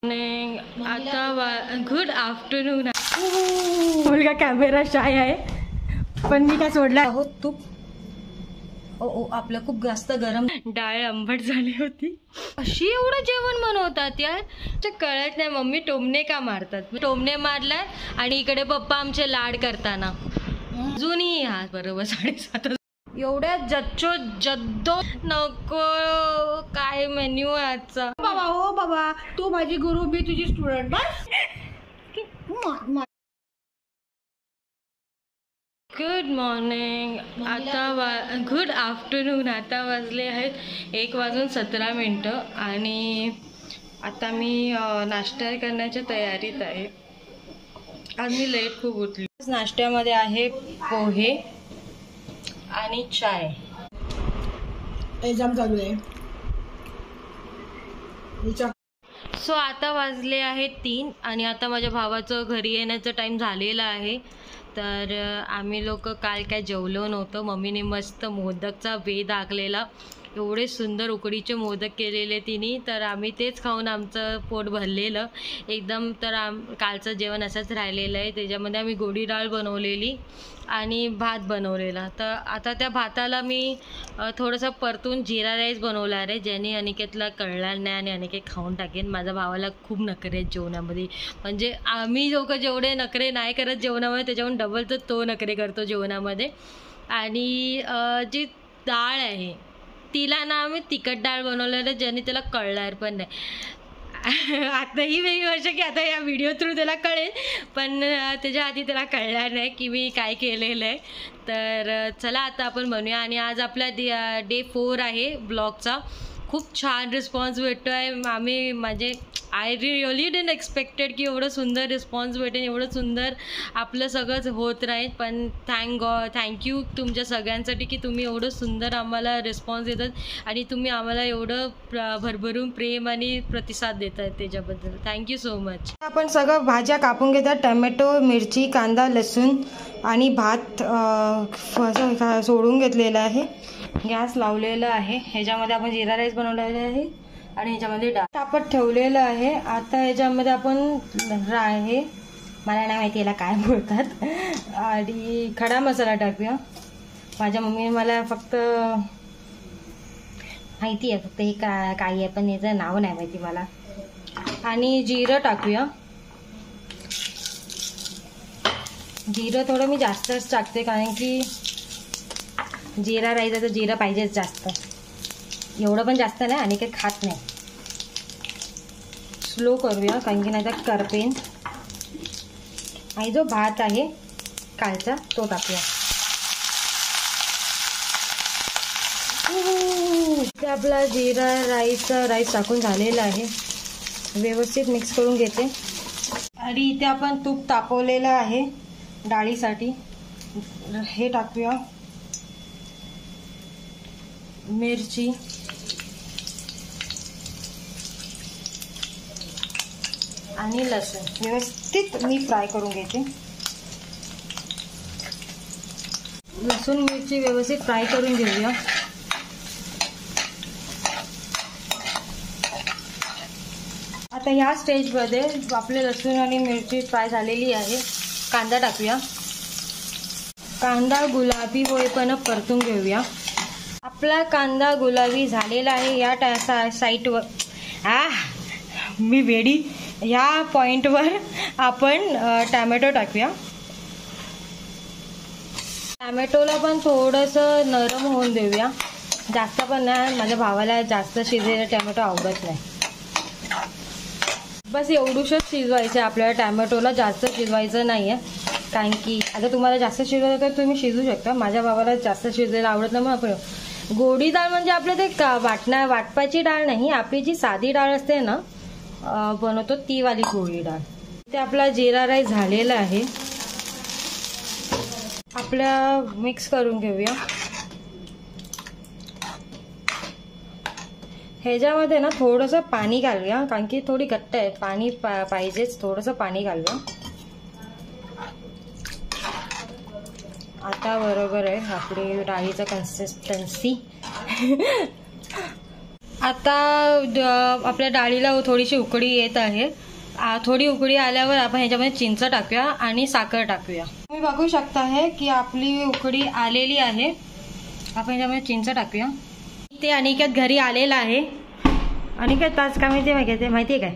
आता good afternoon. मुलगा camera shy आहे पण मी काय सोडला आहोत तूप. ओ आपलं खूप जास्त गरम. डाळ आंबट झाली होती. अशी एवढं जेवण बनवतात यार, कळत नाही. मम्मी टोमणे का मारतात, टोमणे मारलाय आणि इकडे पप्पा आमचे लाड करताना अजूनही. हा बरोबर 7:30 एवढ्या जद्दो नको. काय मेन्यू आहे आजचा बाबा? हो बाबा, तू माझी गुरु, मी तुझी स्टुडंट. बस. Good morning. आता गुड आफ्टरनून. आता वाजले आहेत 1:17 आणि आता मी नाश्ता करण्याच्या तयारीत आहे. आज मी लेट खूप उठली. नाश्त्यामध्ये आहे पोहे आणि चाय. एक्झाम चालू आहे. सो आता वाजले आहेत 3 आणि आता माझ्या भावाचं घरी येण्याचा टाईम झालेला आहे. तर आम्ही लोक काल काय जेवलो नव्हतं. मम्मीने मस्त मोदकचा बेत आखलेला, एवढे सुंदर उकडीचे मोदक केलेले तिने. तर आम्ही तेच खाऊन आमचं पोट भरलेलं एकदम. तर कालचं जेवण असंच राहिलेलं आहे. त्याच्यामध्ये आम्ही गोडी डाळ बनवलेली आणि भात बनवलेला. तर आता त्या भाताला मी थोडंसं परतून जिरा राईस बनवणार आहे, ज्याने अनिकेतला कळणार नाही आणि अनिकेत खाऊन टाकेन. माझ्या भावाला खूप नखरे आहेत जेवणामध्ये. म्हणजे आम्ही लोक जेवढे नखरे नाही करत जेवणामध्ये, त्याच्याहून डबल तर तो नखरे करतो जेवणामध्ये. आणि जी डाळ आहे तिला ना आम्ही तिखट डाळ बनवलेलं, ज्याने त्याला कळणार पण नाही. आता ही वेगळी वर्ष की आता या व्हिडिओ थ्रू त्याला कळेल, पण त्याच्या आधी त्याला कळणार नाही की मी काय केलेलं आहे. तर चला आता आपण बनवूया. आणि आज आपला डे 4 आहे ब्लॉगचा. खूप छान रिस्पॉन्स भेटतो आहे. आम्ही म्हणजे आय रिअली डिडंट एक्सपेक्टेड की एवढं सुंदर रिस्पॉन्स भेटेल, एवढं सुंदर आपलं सगळंच होत राहील. पण थँक्यू तुमच्या सगळ्यांसाठी की तुम्ही एवढं सुंदर आम्हाला रिस्पॉन्स देतात आणि तुम्ही आम्हाला एवढं भरभरून प्रेम आणि प्रतिसाद देतात. त्याच्याबद्दल थँक्यू सो मच. आपण सगळं भाज्या कापून घेतात. टमॅटो, मिरची, कांदा, लसूण आणि भात सोडून घेतलेला आहे. गॅस लावलेला आहे. ह्याच्यामध्ये आपण जिरा राईस बनवलेला आहे आणि ह्याच्यामध्ये डाळ तापत ठेवलेलं आहे. आता ह्याच्यामध्ये आपण हे मला नाही माहिती याला काय बोलतात, आणि खडा मसाला टाकूया. माझ्या मम्मीने मला फक्त माहिती आहे फक्त हे काय आहे, पण याचं नाव नाही माहिती मला. आणि जिरं टाकूया. जिरं थोडं मी जास्तच टाकते, कारण की जिरा राईस तर जिरं पाहिजेच जास्त. एवढं पण जास्त नाही आणि काही खात नाही. स्लो करूया कारण की नाही तर करपेन. आणि जो भात आहे कालचा तो टाकूया. इथे आपला जिरा राईस टाकून झालेला आहे. व्यवस्थित मिक्स करून घेते. आणि इथे आपण तूप तापवलेलं आहे डाळीसाठी. हे टाकूया. मिरची, आणि लसूण व्यवस्थित मी फ्राय करून घेते. लसूण मिरची व्यवस्थित फ्राय करून घेऊया. आता ह्या स्टेजमध्ये आपले लसूण आणि मिरची फ्राय झालेली आहे. कांदा टाकूया. कांदा गुलाबी होईपर्यंत परतून घेऊया. आपला कांदा गुलाबी झालेला आहे. या साईटवर मी वेडी. ह्या पॉइंटवर आपण टॅमॅटो टाकूया. टॅमॅटोला पण थोडंसं नरम होऊन देऊया, जास्त पण नाही. माझ्या भावाला जास्त शिजलेलं टॅमॅटो आवडत नाही. बस एवढूशच शिजवायचं आहे आपल्याला. टॅमॅटोला जास्त शिजवायचं नाही आहे, कारण की आता तुम्हाला जास्त शिजवायचं तर तुम्ही शिजू शकता. माझ्या भावाला जास्त शिजलेलं आवडत नाही. मग आपण गोडी डाळ म्हणजे आपलं ते वाटपाची डाळ नाही, आपली जी साधी डाळ असते ना बनवतो ती वाली गोडी डाळ. ते आपला जिरा राईस झालेला आहे. आपल्या मिक्स करून घेऊया. ह्याच्यामध्ये ना थोडंसं पाणी घालूया, कारण की थोडी घट्ट आहे. पाणी पाहिजेच, थोडंसं पाणी घालूया. आता बरोबर आहे आपली डाळीचं कन्सिस्टन्सी. आता आपल्या डाळीला थोडीशी उकळी येत आहे. थोडी उकळी आल्यावर आपण ह्याच्यामध्ये चिंच टाकूया आणि साखर टाकूया. तुम्ही बघू शकता आहे की आपली उकळी आलेली आहे. आपण ह्याच्यामध्ये चिंच टाकूया. ते अनिकेत घरी आलेला आहे. अनिकेत आज काय माहिती आहे काय?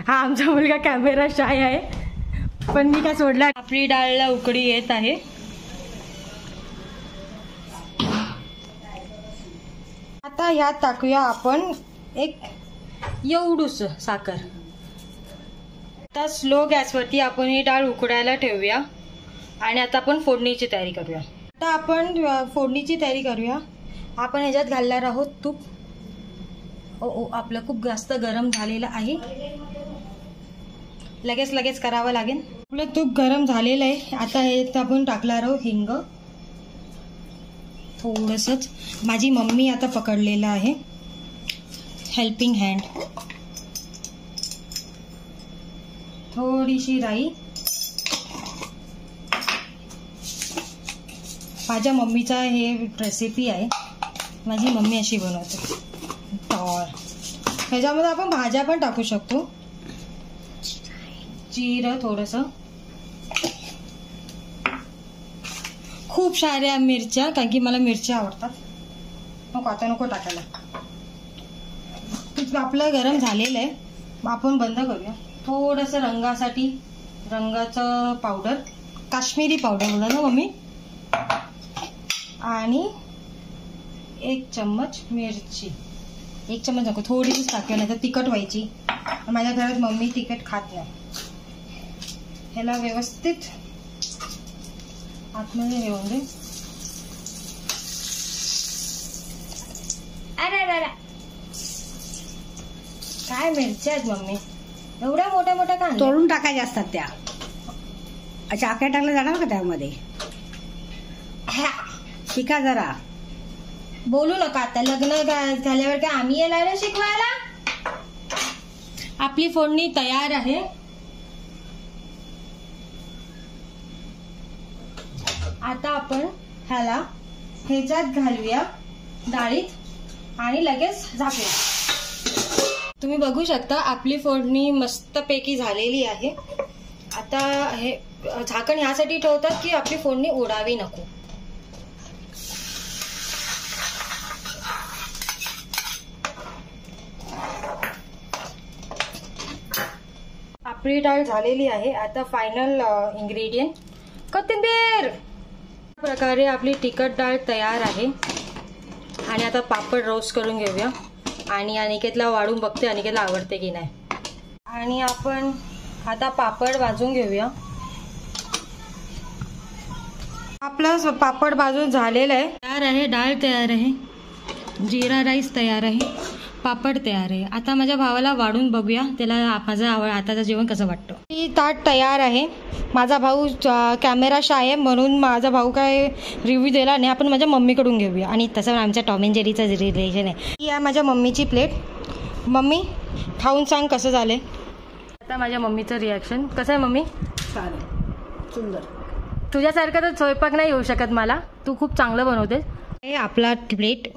हा आमचा मुलगा कॅमेरा शाय आहे, पण मी काय सोडला. आपली डाळला उकळी येत आहे. आता ह्यात टाकूया आपण एक एवढूस साखर. आता स्लो गॅसवरती आपण ही डाळ उकडायला ठेवूया आणि आता आपण फोडणीची तयारी करूया. आता आपण फोडणीची तयारी करूया. आपण ह्याच्यात घालणार आहोत तूप. आपलं खूप जास्त गरम झालेलं आहे. लगेच करावं लागेल. आपलं तूप गरम झालेलं आहे. आता ह्यात आपण टाकणार आहोत हिंग थोडंसंच. माझी मम्मी आता पकडलेलं आहे हेल्पिंग हँड. थोडीशी राई. माझ्या मम्मीचा हे रेसिपी आहे. माझी मम्मी अशी बनवते. तर ह्याच्यामध्ये आपण भाज्या पण टाकू शकतो. जिरं थोडंसं, खूप साऱ्या मिरच्या, कारण की मला मिरच्या आवडतात. आता नको टाकायला. आपलं गरम झालेलं आहे. आपण बंद करूया. थोडंसं रंगासाठी रंगाचं पावडर, काश्मीरी पावडर बोला ना मम्मी, आणि 1 चम्मच मिरची. 1 चम्मच नको, थोडीशीच टाकूया, नाही तर तिखट व्हायची. माझ्या घरात मम्मी तिखट खात नाही. ह्याला व्यवस्थित आतमध्ये येऊन दे. अरे काय मिरच्या आहेत मम्मी, एवढ्या मोठ्या मोठ्या का तोडून टाकायच्या असतात त्या. अच्छा, आख्या टाकल्या जाणार का त्यामध्ये? शिका जरा. बोलू नका आता. लग्न झाल्यावर काय आम्ही येणार शिकवायला? आपली फोडणी तयार आहे. आता आपण ह्याला ह्याच्यात घालूया डाळीत आणि लगेच झाकूया. तुम्ही बघू शकता आपली फोडणी मस्तपैकी झालेली आहे. आता हे झाकण ह्यासाठी ठेवतात की आपली फोडणी उडावी नको. आपली डाळ झालेली आहे. आता फायनल इन्ग्रेडियंट कोथिंबीर. प्रकारे आपली तिखट डाळ तयार आहे. आणि आता पापड रोस्ट करून घेऊया आणि अनिकेतला वाढून बघते अनिकेतला आवडते की नाही. आणि आपण आता पापड भाजून घेऊया. आपलं पापड भाजून झालेलं आहे. तयार आहे. डाळ तयार आहे. जिरा राईस तयार आहे. पापड तयार आहे. आता माझ्या भावाला वाढून बघूया त्याला माझं आताचं जेवण कसं वाटतं. ही ताट तयार आहे. माझा भाऊ कॅमेरा शाय आहे म्हणून माझा भाऊ काय रिव्ह्यू दिला नाही. आपण माझ्या मम्मीकडून घेऊया. आणि तसं आमच्या टॉम अँड जेरीचं रिलेशन आहे. ही आहे माझ्या मम्मीची प्लेट. मम्मी खाऊन सांग कसं झालंय. आता माझ्या मम्मीचं रिॲक्शन कसं आहे मम्मी? छान आहे, सुंदर. तुझ्यासारखं तर स्वयंपाक नाही येऊ शकत मला. तू खूप चांगलं बनवते. हे आपला प्लेट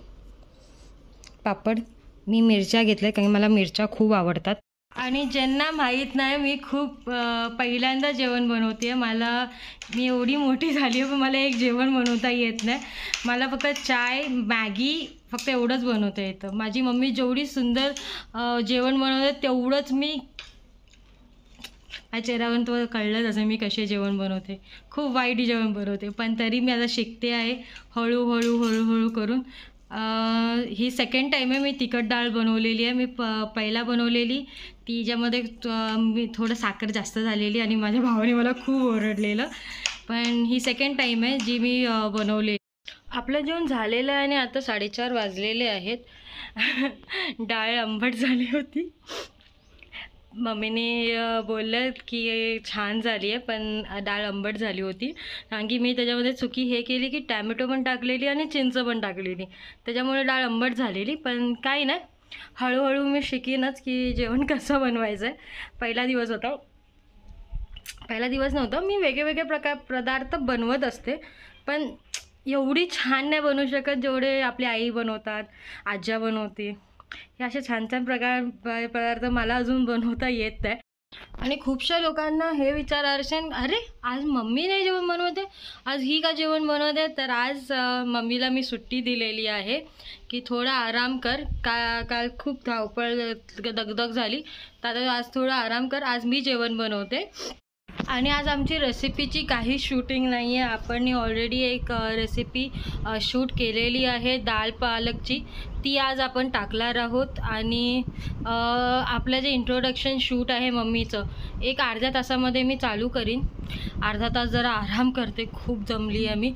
पापड. मी मिरच्या घेतल्या कारण मला मिरच्या खूप आवडतात. आणि ज्यांना माहीत नाही मी खूप पहिल्यांदा जेवण बनवते. मी एवढी मोठी झाली आहे पण मला एक जेवण बनवता येत नाही. मला फक्त चाय मॅगी फक्त एवढंच बनवता येतं. माझी मम्मी जेवढी सुंदर जेवण बनवते तेवढंच मी माझ्या चेहऱ्यावरून तो कळलं जसं मी कसे जेवण बनवते. खूप वाईट जेवण बनवते पण तरी मी आता शिकते आहे हळूहळू करून. ही सेकंड टाईम आहे मी तिखट डाळ बनवलेली आहे. मी पहिला बनवलेली तिच्यामध्ये मी थोडं साखर जास्त झालेली आणि माझ्या भावाने मला खूप ओरडलेलं. पण ही सेकंड टाईम आहे जी मी बनवली. आपलं जेवण झालेलं आहे आणि आता 4:30 वाजलेले आहेत. डाळ आंबट झाली होती. मम्मीने बोललं की छान झाली आहे पण डाळ आंबट झाली होती. कारण की मी त्याच्यामध्ये चुकी हे केली की टॅमॅटो पण टाकलेली आणि चिंच पण टाकलेली. त्याच्यामुळे डाळ आंबट झालेली. पण काही नाही, हळूहळू मी शिकीनच की जेवण कसं बनवायचं आहे. पहिला दिवस नव्हता. मी वेगळे पदार्थ बनवत असते पण एवढी छान नाही बनवू शकत जेवढे आपली आई बनवतात, आज्या बनवते. हे असे छान छान पदार्थ मला अजून बनवता येत नाही. आणि खूपशा लोकांना हे विचार असेल, अरे आज मम्मी नाही जेवण बनवते, आज ही का जेवण बनवते. तर आज मम्मीला मी सुट्टी दिलेली आहे की थोडा आराम कर. काल खूप धावपळ दगदग झाली, तर आज थोडा आराम कर, आज मी जेवण बनवते. आणि आज आमची रेसिपीची काही शूटिंग नाही आहे. आपण ऑलरेडी एक रेसिपी शूट केलेली आहे दाल पालकची, ती आज आपण टाकणार आहोत. आणि आपलं जे इंट्रोडक्शन शूट आहे मम्मीचं, एक अर्ध्या तासामध्ये मी चालू करीन. अर्धा तास जरा आराम करते, खूप जमली आहे मी.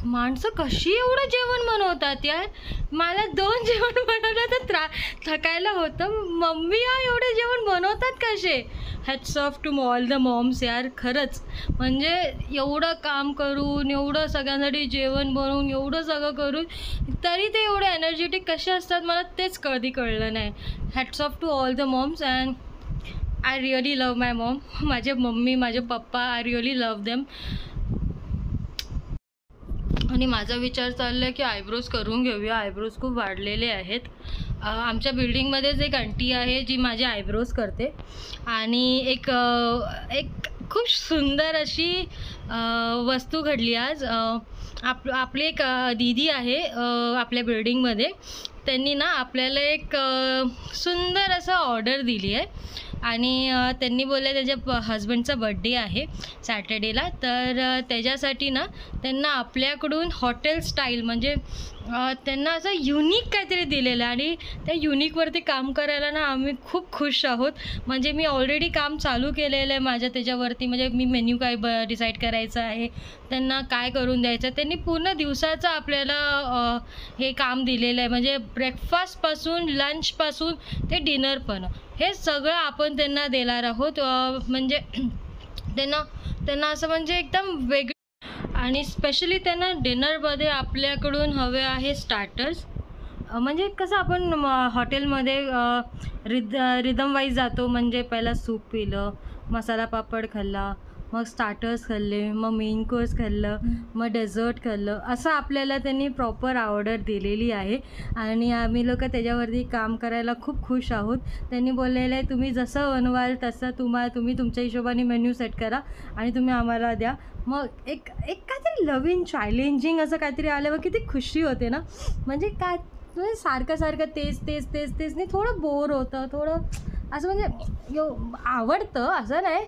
माणसं कशी एवढं जेवण बनवतात यार. मला 2 जेवण बनवलं तर थकायला होतं. मम्मी एवढे जेवण बनवतात कसे. Hats off to all the moms यार. खरंच म्हणजे एवढं काम करून, एवढं सगळ्यांसाठी जेवण बनवून, एवढं सगळं करून तरी ते एवढे एनर्जेटिक कसे असतात मला तेच कधी कळलं नाही. Hats off to all the moms and I really love my mom. माझे मम्मी, माझे papa, I really love them. आणि माझा विचार चालला आहे की आयब्रोज करून घेऊया. आयब्रोज खूप वाढलेले आहेत. आमच्या बिल्डिंगमध्येच एक आंटी आहे जी माझे आयब्रोज करते. आणि एक खूप सुंदर अशी वस्तू घडली आज. आपली एक दीदी आहे आपल्या बिल्डिंगमध्ये. त्यांनी ना आपल्याला एक सुंदर असं ऑर्डर दिली आहे. आणि त्यांनी बोलले त्याच्या हजबंडचा बड्डे आहे सॅटर्डेला, तर त्याच्यासाठी ना त्यांना आपल्याकडून हॉटेल स्टाईल म्हणजे त्यांना असं युनिक काहीतरी दिलेलं आहे. आणि त्या युनिकवरती काम करायला ना आम्ही खूप खुश आहोत. म्हणजे मी ऑलरेडी काम चालू केलेलं आहे माझ्या त्याच्यावरती. म्हणजे मी मेन्यू काय डिसाईड करायचं आहे, त्यांना काय करून द्यायचं. त्यांनी पूर्ण दिवसाचं आपल्याला हे काम दिलेलं आहे. म्हणजे ब्रेकफास्टपासून लंचपासून ते डिनर पण हे सगळं आपण त्यांना देणार आहोत. म्हणजे त्यांना असं म्हणजे एकदम वेगळं. आणि स्पेशली त्यांना डिनरमध्ये आपल्याकडून हवे आहे स्टार्टर्स. म्हणजे कसं आपण हॉटेलमध्ये रिदम वाईज जातो. म्हणजे पहिला सूप पिलं, मसाला पापड खाल्ला, मग स्टार्टर्स खाल्ले, मग मेन कोर्स खाल्लं, मग डेझर्ट खाल्लं. असं आपल्याला त्यांनी प्रॉपर ऑर्डर दिलेली आहे. आणि आम्ही लोक त्याच्यावरती काम करायला खूप खुश आहोत. त्यांनी बोललेलं आहे तुम्ही जसं बनवाल तसं तुम्ही तुमच्या हिशोबाने मेन्यू सेट करा आणि तुम्ही आम्हाला द्या. मग एक काहीतरी नवीन चॅलेंजिंग असं काहीतरी आल्यावर किती खुशी होते ना. म्हणजे काय सारखं तेच नाही, थोडं बोर होतं, थोडं असं म्हणजे आवडतं असं नाही.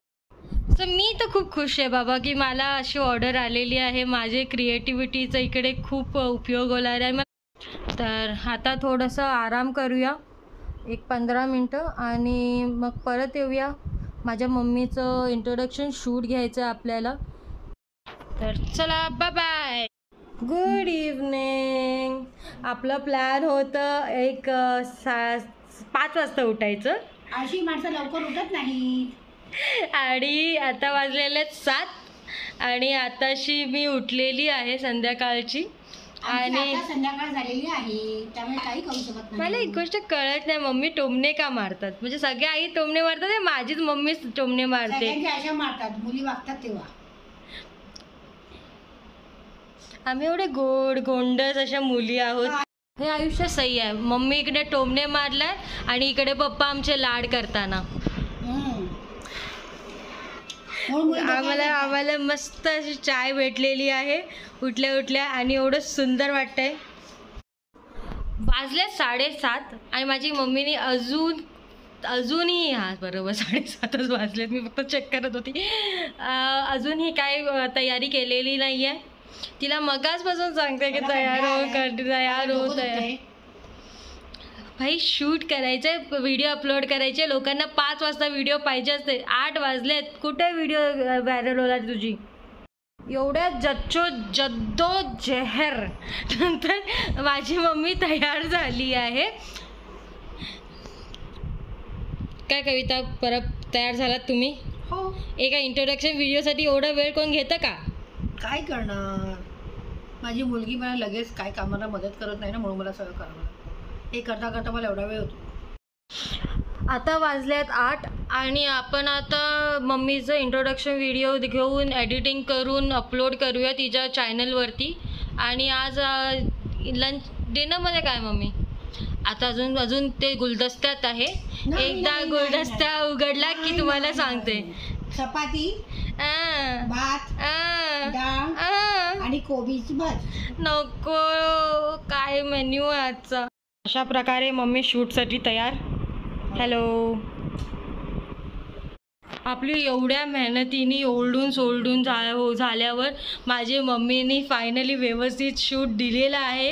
तर मी तर खूप खुश आहे बाबा की मला अशी ऑर्डर आलेली आहे. माझे क्रिएटिव्हिटीचा इकडे खूप उपयोग होणार आहे. तर आता थोडंसं आराम करूया 15 मिनटं आणि मग परत येऊया. माझ्या मम्मीचं इंट्रोडक्शन शूट घ्यायचं आहे आपल्याला. तर चला, बाय बाय, गुड इव्हनिंग. आपलं प्लॅन होतं 5 वाजता उठायचं. अशी माणसं लवकर उठत नाही. आणि आता वाजलेले 7 आणि आताशी मी उठलेली आहे संध्याकाळची. आणि संध्याकाळ झालेली आहे त्यामुळे काही करू शकत नाही. मला एक गोष्ट कळत नाही, मम्मी टोमणे का मारतात. म्हणजे सगळ्या आई टोमणे मारतात, माझीच मम्मीच टोमणे मारते. अशा मारतात, मुली वागतात तेव्हा. आम्ही एवढे गोंडस अशा मुली आहोत. हे आयुष्य सही आहे. मम्मी इकडे टोमणे मारलाय आणि इकडे पप्पा आमचे लाड करताना. आम्हाला मस्त अशी चाय भेटलेली आहे उठल्या आणि एवढं सुंदर वाटतंय. वाजले 7:30 आणि माझी मम्मीने अजूनही बरोबर 7:30च वाजलेत. मी फक्त चेक करत होती. अजूनही काय तयारी केलेली नाही आहे. तिला मगाचपासून सांगते की तयार हो. भाई शूट करायचं, व्हिडिओ अपलोड करायचे. लोकांना 5 वाजता व्हिडिओ पाहिजे असते. 8 वाजलेत, कुठे व्हिडिओ व्हायरल होणार तुझी. एवढ्या जद्दोजहर नंतर माझी मम्मी तयार झाली आहे. काय कविता, परत तयार झालात तुम्ही? हो. एका इंट्रोडक्शन व्हिडिओसाठी एवढा वेळ कोण घेतं का? काय करणार, माझी मुलगी मला लगेच काय कामाला मदत करत नाही ना, म्हणून मला सगळं करावं लागतं. हे करता मला एवढा वेळ होतो. आता वाजल्यात 8 आणि आपण आता मम्मीचं इंट्रोडक्शन व्हिडिओ घेऊन एडिटिंग करून अपलोड करूया तिच्या चॅनलवरती. आणि आज लंच डिनरमध्ये काय मम्मी? आता अजून अजून ते गुलदस्त्यात आहे. एकदा गुलदस्ता उघडला की तुम्हाला सांगते. चपाती, भात, डाळ आणि कोबीची भाजी. नको, काय मेन्यू आहे आजचा. अशा प्रकारे मम्मी शूटसाठी तयार. हॅलो. आपली एवढ्या मेहनतीने ओरडून सोलडून झाल्यावर माझी मम्मीनी फायनली व्यवस्थित शूट दिलेला आहे.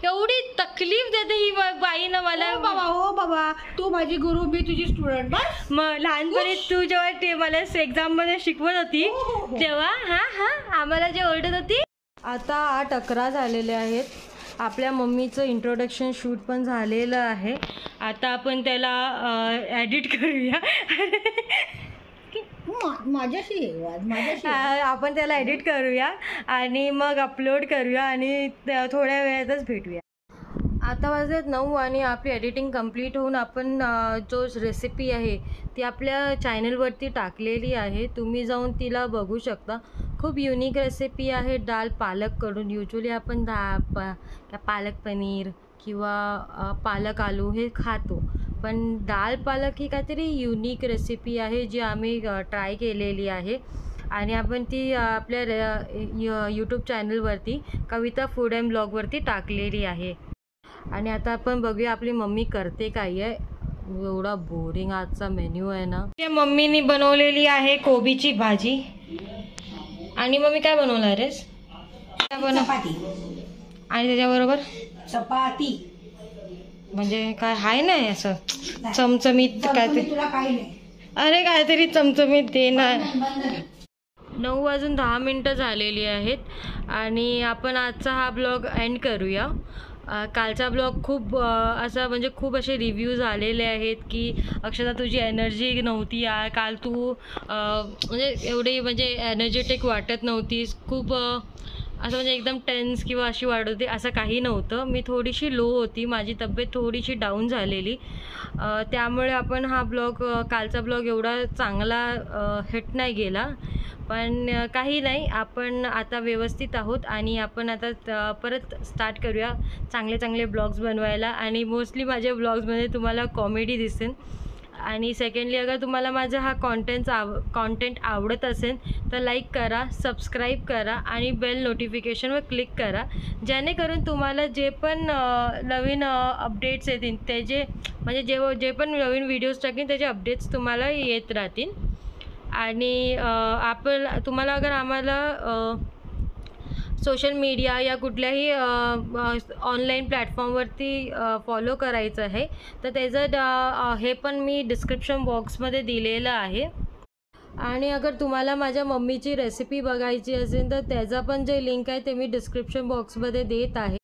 एवढी तकलीफ देते ही बाईनं मला. हो बाबा, तू माझी गुरु, मी तुझी स्टुडंट. मग लहानपणी तू जेव्हा मला एक्झाममध्ये शिकवत होती तेव्हा आम्हाला जे ओरडत होती. आता 8:11 झालेले आहेत. आपल्या मम्मीचं इंट्रोडक्शन शूट पण झालेलं आहे. आता आपण त्याला एडिट करूया. माझ्याशी आपण त्याला एडिट करूया आणि मग अपलोड करूया आणि थोड्या वेळातच भेटूया. आता वाजलेत 9 आणि आपली एडिटिंग कंप्लीट होऊन आपण जो रेसिपी आहे ती आपल्या चॅनलवरती टाकलेली आहे. तुम्ही जाऊन तिला बघू शकता. खूप युनिक रेसिपी आहे दाल पालककडून. युजली आपण पालक पनीर किंवा पालक आलू हे खातो, पण दाल पालक ही काहीतरी युनिक रेसिपी आहे जी आम्ही ट्राय केलेली आहे आणि आपण ती आपल्या यूट्यूब चॅनलवरती कविता फूड अँड ब्लॉगवरती टाकलेली आहे. आणि आता आपण बघूया आपली मम्मी करते काय आहे. एवढा बोरिंग आजचा मेन्यू आहे ना. मम्मीनी बनवलेली आहे कोबीची भाजी. आणि मम्मी काय बनवणार आहेस? चपाती आणि त्याच्याबरोबर चपाती म्हणजे काय आहे नाही असं चमचमीत काय ते? तुला काही नाही. अरे काहीतरी चमचमीत दे ना. 9:10 झालेली आहेत आणि आपण आजचा हा ब्लॉग एंड करूया. कालचा ब्लॉग खूप असा म्हणजे खूप असे रिव्ह्यूज आलेले आहेत की अक्षता तुझी एनर्जी नव्हती यार, काल तू म्हणजे एवढी म्हणजे एनर्जेटिक वाटत नव्हतीस, खूप असं म्हणजे एकदम टेन्स किंवा अशी वाटत होती. असं काही नव्हतं. मी थोडीशी लो होती, माझी तब्येत थोडीशी डाऊन झालेली, त्यामुळे आपण हा ब्लॉग कालचा ब्लॉग एवढा चांगला हिट नाही गेला. पण काही नाही, आपण आता व्यवस्थित आहोत आणि आपण आता परत स्टार्ट करूया चांगले चांगले ब्लॉग्स बनवायला. आणि मोस्टली माझ्या ब्लॉग्समध्ये तुम्हाला कॉमेडी दिसेल. आणि सेकंडली अगर तुम्हाला माझा हा कॉन्टेंट आवडत असेल तर लाईक करा, सबस्क्राईब करा आणि बेल नोटिफिकेशनवर क्लिक करा, जेणेकरून तुम्हाला जे पण नवीन अपडेट्स येतील त्याचे म्हणजे जे पण नवीन व्हिडिओज टाकेन त्याचे अपडेट्स तुम्हाला येत राहतील. आणि तुम्हाला अगर आम्हाला सोशल मीडिया या कुठल्याही ऑनलाईन प्लॅटफॉर्मवरती फॉलो करायचं आहे तर त्याचं हे पण मी डिस्क्रिप्शन बॉक्समध्ये दिलेलं आहे. आणि अगर तुम्हाला माझ्या मम्मीची रेसिपी बघायची असेल तर त्याचा पण जे लिंक आहे ते मी डिस्क्रिप्शन बॉक्समध्ये देत आहे.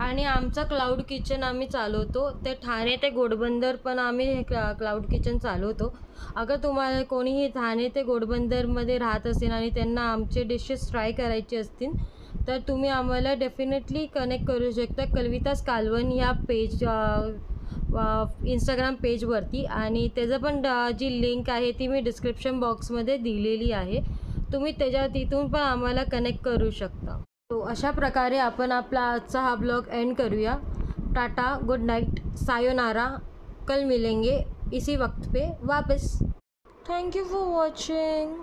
आणि आमचं क्लाउड किचन आम्ही चालवतो, ते ठाणे ते घोडबंदर पण आम्ही क्लाउड किचन चालवतो. अगर तुम्हाला कोणीही ठाणे ते घोडबंदरमध्ये राहत असेल आणि त्यांना आमचे डिशेस ट्राय करायचे असतील तर तुम्ही आम्हाला डेफिनेटली कनेक्ट करू शकता कवितास कालवण ह्या पेज इंस्टाग्राम पेजवरती. आणि त्याचं पण जी लिंक आहे ती मी डिस्क्रिप्शन बॉक्समध्ये दिलेली आहे. तुम्ही तिथून पण आम्हाला कनेक्ट करू शकता. तो अशा प्रकारे आपण आपला आजचा हा ब्लॉग एंड करूया. Tata, good Knight, sayonara. कल मिलेंगे इसी वक्त पे वापस. Thank you for watching.